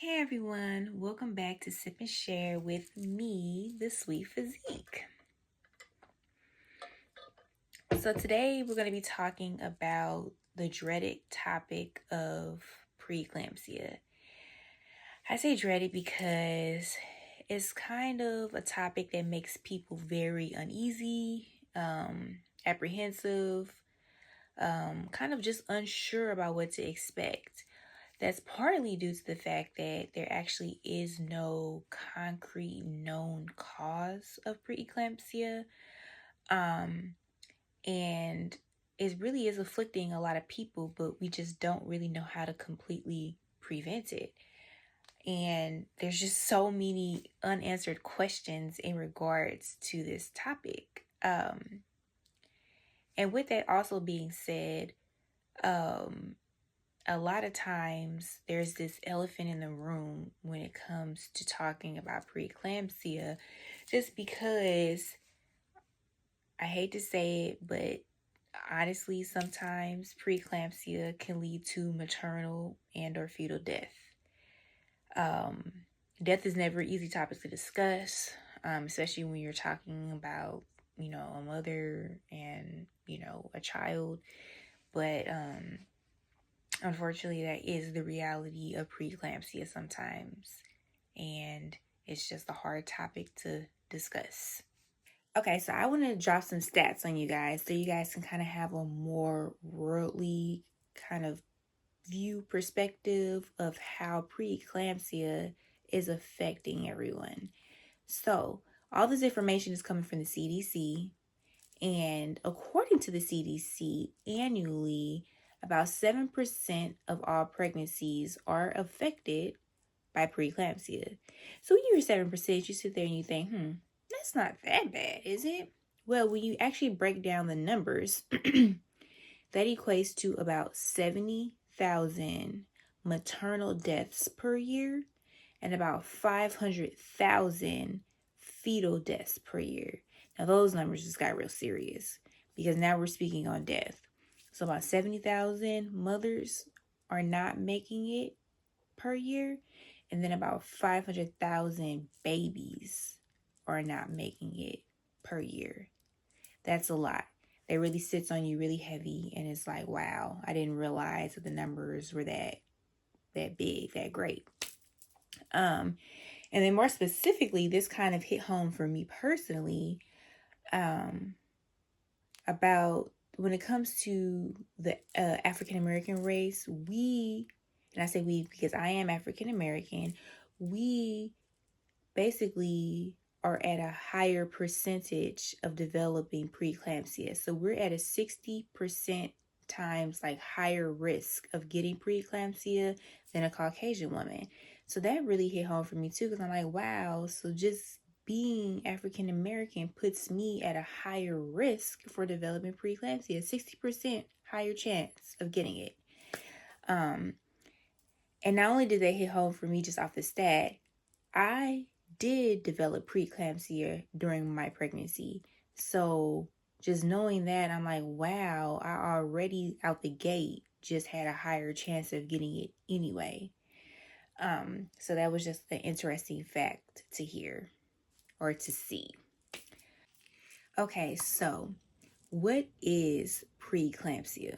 Hey everyone, welcome back to Sip and Share with me, the Sweet Physique. So today we're going to be talking about the dreaded topic of preeclampsia. I say dreaded because it's kind of a topic that makes people very uneasy, apprehensive, kind of just unsure about what to expect. That's partly due to the fact that there actually is no concrete known cause of preeclampsia. And it really is afflicting a lot of people, but we just don't really know how to completely prevent it. And there's just so many unanswered questions in regards to this topic. And with that also being said, a lot of times there's this elephant in the room when it comes to talking about preeclampsia, just because I hate to say it, but honestly, sometimes preeclampsia can lead to maternal and or fetal death. Death is never an easy topic to discuss, especially when you're talking about, a mother and, a child. But unfortunately, that is the reality of preeclampsia sometimes. And it's just a hard topic to discuss. Okay, so I want to drop some stats on you guys so you guys can kind of have a more worldly kind of view perspective of how preeclampsia is affecting everyone. So, all this information is coming from the CDC, and according to the CDC, annually, about 7% of all pregnancies are affected by preeclampsia. So when you hear 7%, you sit there and you think, that's not that bad, is it? Well, when you actually break down the numbers, that equates to about 70,000 maternal deaths per year and about 500,000 fetal deaths per year. Now, those numbers just got real serious because now we're speaking on death. So about 70,000 mothers are not making it per year, and then about 500,000 babies are not making it per year. That's a lot. That really sits on you really heavy, and it's like, wow, I didn't realize that the numbers were that big, that great. And then more specifically, this kind of hit home for me personally, about when it comes to the African American race, and I say we because I am African American, we basically are at a higher percentage of developing preeclampsia. So we're at a 60% times like higher risk of getting preeclampsia than a Caucasian woman. So that really hit home for me too, because I'm like, wow, so just being African American puts me at a higher risk for developing preeclampsia, 60% higher chance of getting it. And not only did they hit home for me just off the stat, I did develop preeclampsia during my pregnancy. So just knowing that, I'm like, wow, I already out the gate just had a higher chance of getting it anyway. So that was just an interesting fact to hear or to see. Okay, so what is preeclampsia?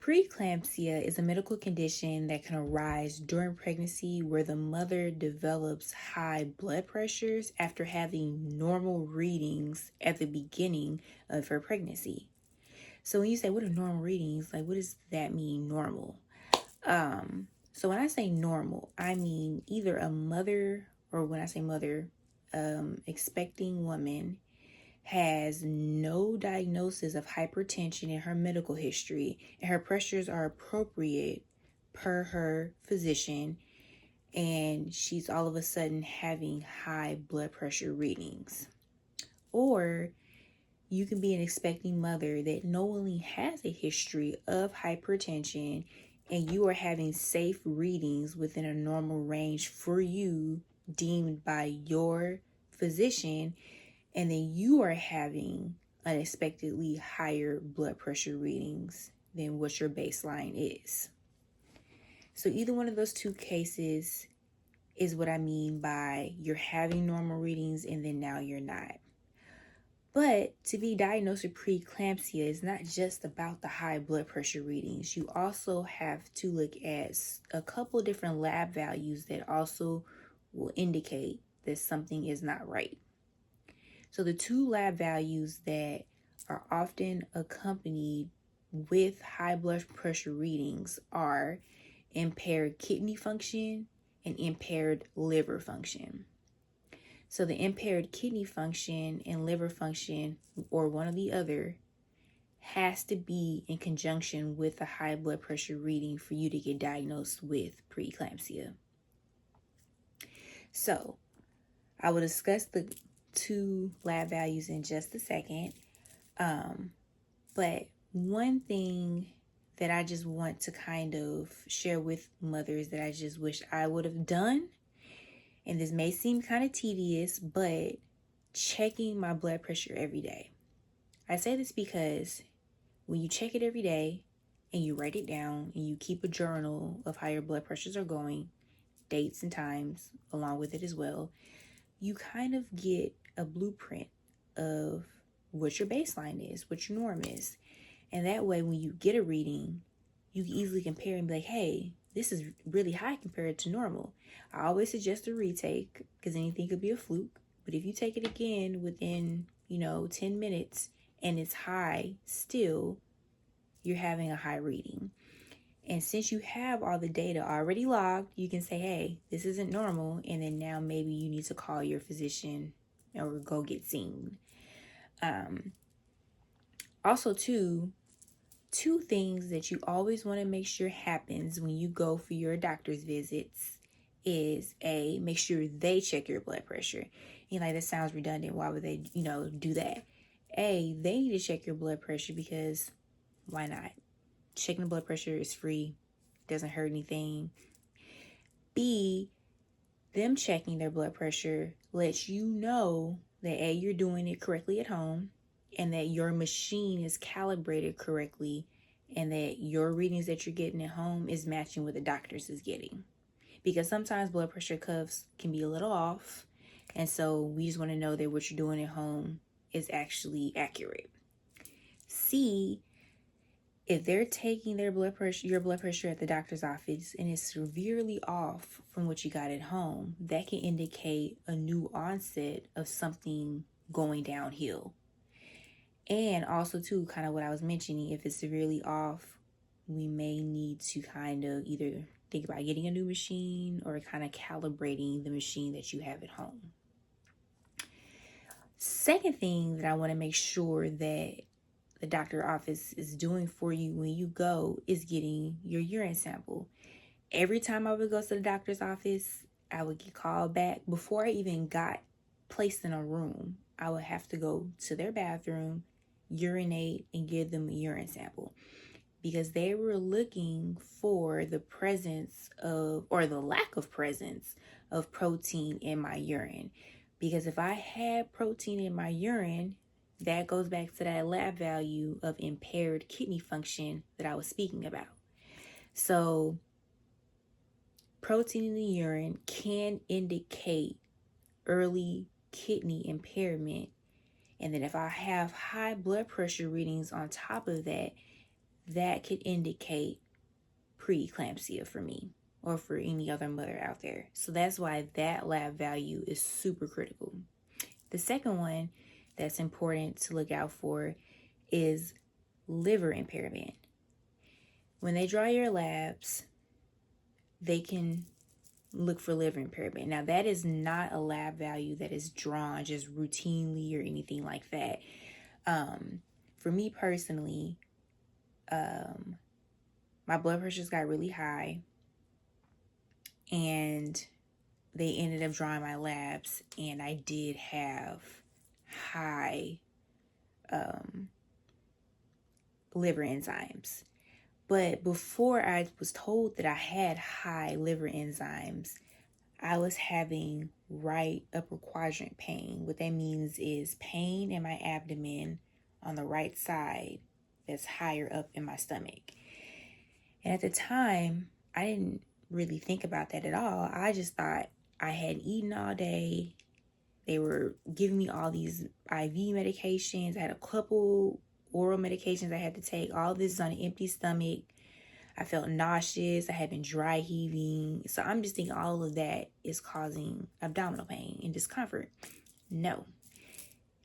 Preeclampsia is a medical condition that can arise during pregnancy where the mother develops high blood pressures after having normal readings at the beginning of her pregnancy. So when you say, what are normal readings? Like, what does that mean, normal? So when I say normal, I mean either a mother, or when I say mother, expecting woman has no diagnosis of hypertension in her medical history, and her pressures are appropriate per her physician, and she's all of a sudden having high blood pressure readings. Or you can be an expecting mother that no only has a history of hypertension, and you are having safe readings within a normal range for you deemed by your physician, and then you are having unexpectedly higher blood pressure readings than what your baseline is. So either one of those two cases is what I mean by you're having normal readings and then now you're not. But to be diagnosed with preeclampsia is not just about the high blood pressure readings. You also have to look at a couple different lab values that also will indicate that something is not right. So the two lab values that are often accompanied with high blood pressure readings are impaired kidney function and impaired liver function. So the impaired kidney function and liver function, or one or the other, has to be in conjunction with a high blood pressure reading for you to get diagnosed with preeclampsia. So I will discuss the two lab values in just a second. But one thing that I just want to kind of share with mothers that I just wish I would have done, and this may seem kind of tedious, but checking my blood pressure every day. I say this because when you check it every day and you write it down and you keep a journal of how your blood pressures are going, dates and times along with it as well, you kind of get a blueprint of what your baseline is, what your norm is. And that way, when you get a reading, you can easily compare and be like, hey, this is really high compared to normal. I always suggest a retake because anything could be a fluke. But if you take it again within, 10 minutes and it's high still, you're having a high reading. And since you have all the data already logged, you can say, hey, this isn't normal. And then now maybe you need to call your physician or go get seen. Also, two things that you always want to make sure happens when you go for your doctor's visits is make sure they check your blood pressure. You're like, that sounds redundant. Why would they, do that? They need to check your blood pressure because why not? Checking the blood pressure is free, doesn't hurt anything. B, them checking their blood pressure lets you know that you're doing it correctly at home and that your machine is calibrated correctly and that your readings that you're getting at home is matching what the doctor's is getting. Because sometimes blood pressure cuffs can be a little off, and so we just want to know that what you're doing at home is actually accurate. C, if they're taking your blood pressure at the doctor's office and it's severely off from what you got at home, that can indicate a new onset of something going downhill. And also too, kind of what I was mentioning, if it's severely off, we may need to kind of either think about getting a new machine or kind of calibrating the machine that you have at home. Second thing that I want to make sure that the doctor office is doing for you when you go is getting your urine sample. Every time I would go to the doctor's office, I would get called back. Before I even got placed in a room, I would have to go to their bathroom, urinate, and give them a urine sample because they were looking for the presence of, or the lack of presence of, protein in my urine. Because if I had protein in my urine, that goes back to that lab value of impaired kidney function that I was speaking about. So protein in the urine can indicate early kidney impairment. And then if I have high blood pressure readings on top of that, that could indicate preeclampsia for me or for any other mother out there. So that's why that lab value is super critical. The second one that's important to look out for is liver impairment. When they draw your labs, they can look for liver impairment. Now, that is not a lab value that is drawn just routinely or anything like that. For me personally, my blood pressures got really high and they ended up drawing my labs and I did have high liver enzymes. But before I was told that I had high liver enzymes, I was having right upper quadrant pain. What that means is pain in my abdomen on the right side that's higher up in my stomach. And at the time, I didn't really think about that at all. I just thought I hadn't eaten all day. They were giving me all these IV medications. I had a couple oral medications I had to take. All this on an empty stomach. I felt nauseous. I had been dry heaving. So I'm just thinking all of that is causing abdominal pain and discomfort. No,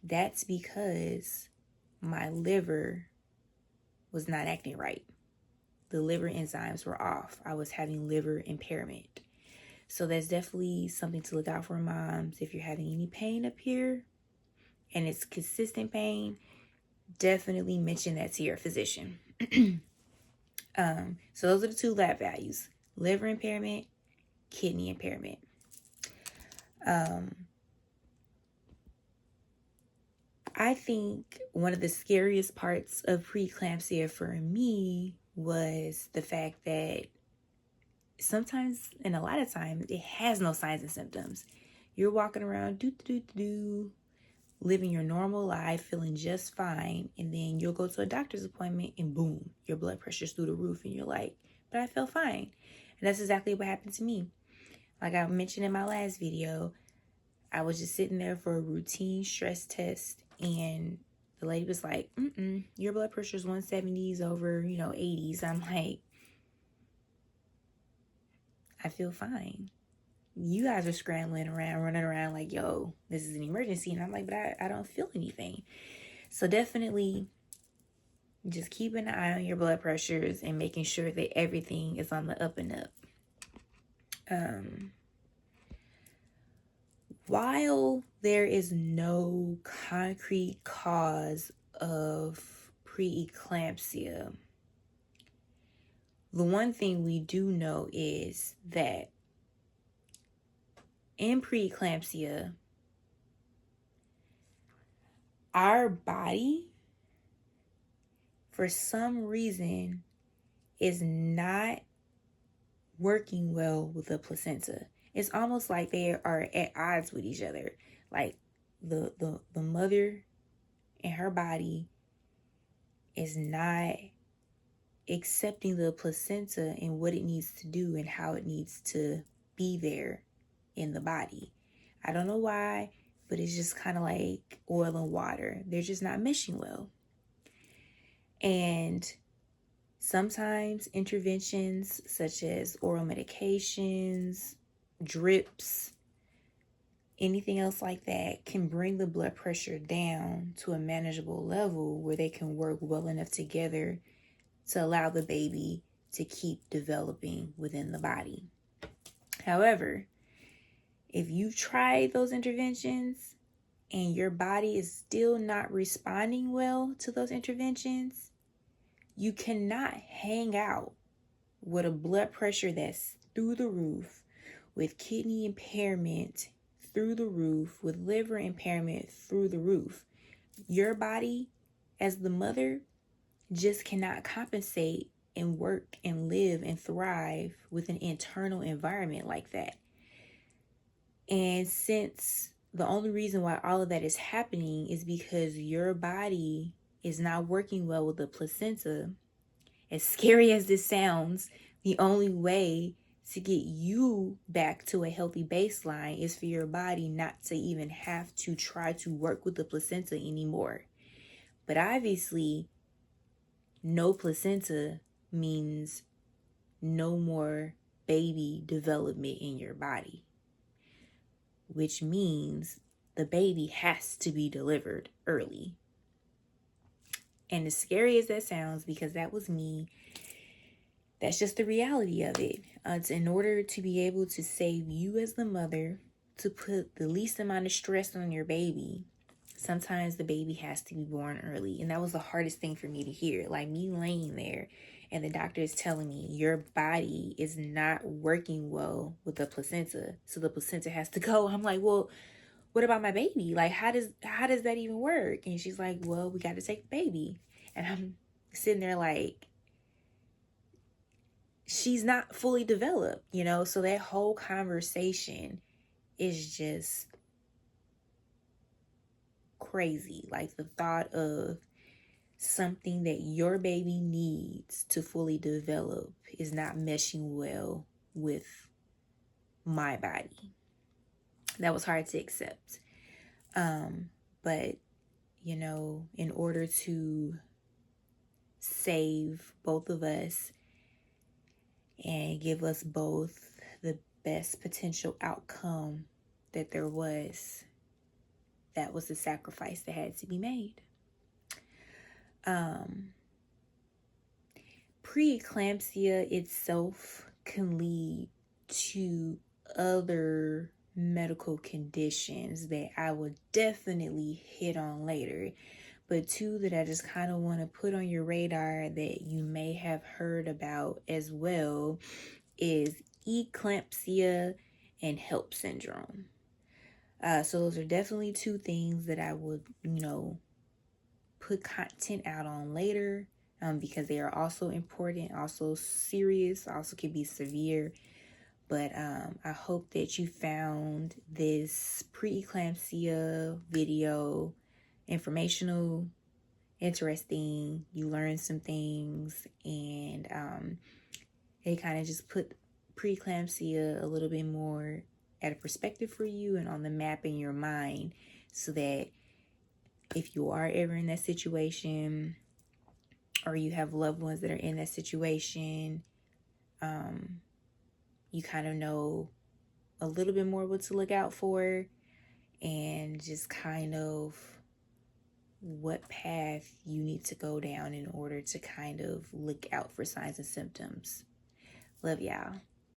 that's because my liver was not acting right. The liver enzymes were off. I was having liver impairment. So that's definitely something to look out for, moms. If you're having any pain up here and it's consistent pain, definitely mention that to your physician. So those are the 2 lab values: liver impairment, kidney impairment. I think one of the scariest parts of preeclampsia for me was the fact that sometimes, and a lot of times, it has no signs and symptoms. You're walking around, living your normal life, feeling just fine, and then you'll go to a doctor's appointment and boom, your blood pressure's through the roof, and you're like, but I felt fine. And that's exactly what happened to me. Like I mentioned in my last video, I was just sitting there for a routine stress test, and the lady was like, your blood pressure's 170s over, 80s. I'm like, I feel fine. You guys are scrambling around, running around like, yo, this is an emergency. And I'm like, but I don't feel anything. So definitely just keep an eye on your blood pressures and making sure that everything is on the up and up. While there is no concrete cause of preeclampsia, the one thing we do know is that in preeclampsia, our body, for some reason, is not working well with the placenta. It's almost like they are at odds with each other. Like the mother and her body is not accepting the placenta and what it needs to do and how it needs to be there in the body. I don't know why, but it's just kind of like oil and water. They're just not meshing well. And sometimes interventions such as oral medications, drips, anything else like that can bring the blood pressure down to a manageable level where they can work well enough together to allow the baby to keep developing within the body. However, if you've tried those interventions and your body is still not responding well to those interventions, you cannot hang out with a blood pressure that's through the roof, with kidney impairment through the roof, with liver impairment through the roof. Your body, as the mother, just cannot compensate and work and live and thrive with an internal environment like that. And since the only reason why all of that is happening is because your body is not working well with the placenta, as scary as this sounds, the only way to get you back to a healthy baseline is for your body not to even have to try to work with the placenta anymore. But obviously, no placenta means no more baby development in your body, which means the baby has to be delivered early. And as scary as that sounds, because that was me, that's just the reality of it. It's in order to be able to save you as the mother, to put the least amount of stress on your baby, sometimes the baby has to be born early. And that was the hardest thing for me to hear. Like me laying there and the doctor is telling me your body is not working well with the placenta, so the placenta has to go. I'm like, well, what about my baby? Like, how does that even work? And she's like, well, we got to take the baby. And I'm sitting there like, she's not fully developed, So that whole conversation is just crazy. Like the thought of something that your baby needs to fully develop is not meshing well with my body. that was hard to accept. But, you know, in order to save both of us and give us both the best potential outcome that there was, that was the sacrifice that had to be made. Preeclampsia itself can lead to other medical conditions that I would definitely hit on later. But two that I just kind of want to put on your radar that you may have heard about as well is eclampsia and HELP syndrome. So those are definitely two things that I would, put content out on later, because they are also important, also serious, also can be severe. But I hope that you found this preeclampsia video informational, interesting. You learned some things, and it kind of just put preeclampsia a little bit more at a perspective for you and on the map in your mind, so that if you are ever in that situation, or you have loved ones that are in that situation, you kind of know a little bit more what to look out for, and just kind of what path you need to go down in order to kind of look out for signs and symptoms. Love y'all.